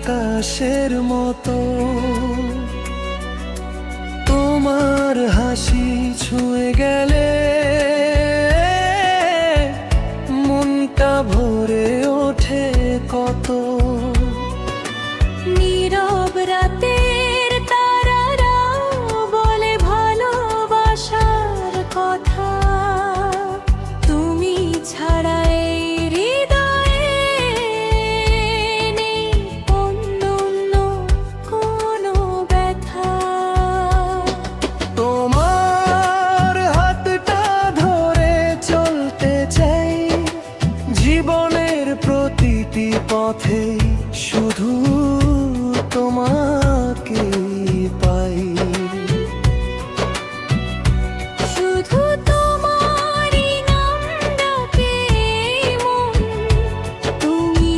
আকাশের মতো। তোমার হাসি ছুঁয়ে গেলে মনটা ভরে ওঠে কত। নীরব রাতের তারারা বলে ভালোবাসার কথা। তুমি ছাড়া এই হৃদয়ে নেই অন্য কোনো ব্যথা। তোমার হাতটা ধরে চলতে চাই জীবনের প্রতিটি পথে, শুধু তোমাকে পাই। শুধু তোমারই নাম ডাকে মন, তুমি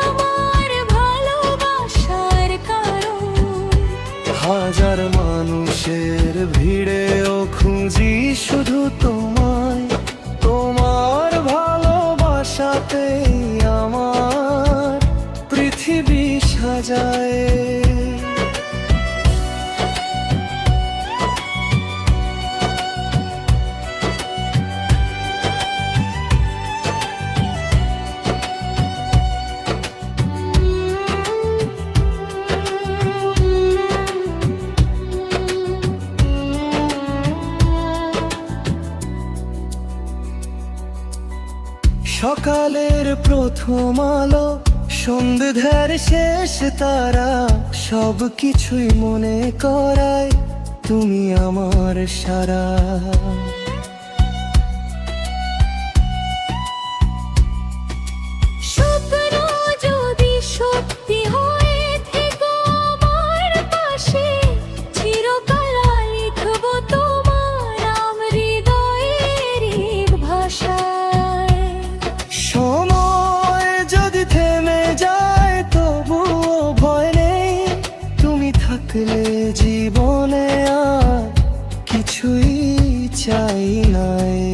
আমার ভালোবাসার কারণ। হাজার মানুষের ভিড়েও খুঁজি শুধু তোমায়। তোমার ভালোবাসাতে আমার পৃথিবী সাজায়। সকালের প্রথম আলো, সন্ধ্যার শেষ তারা, সব কিছুই মনে করায় তুমি আমার সারা। স্বপ্ন যদি সত্যি হয়ে থেকো আমার পাশে, চিরকাল লিখব তোমার নাম হৃদয়ের ভাষায়। সময় যদি থেমে যায় তবুও ভয় নেই, তুমি থাকলে জীবনে আর কিছুই চাই নাই।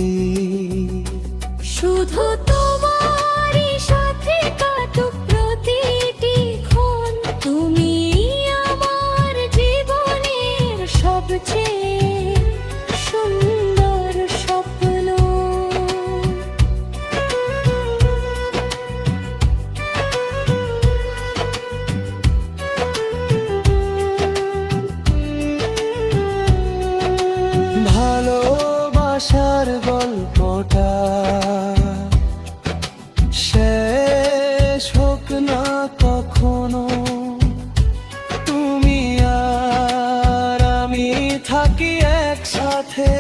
শুধু তোমারই সাথে কাটুক প্রতিটি ক্ষণ, তুমি আমার জীবনের সবচেয়ে সুন্দর স্বপ্ন। ভালোবাসার গল্পটা শেষ হোক না কখনো, তুমি আর আমি থাকি একসাথে।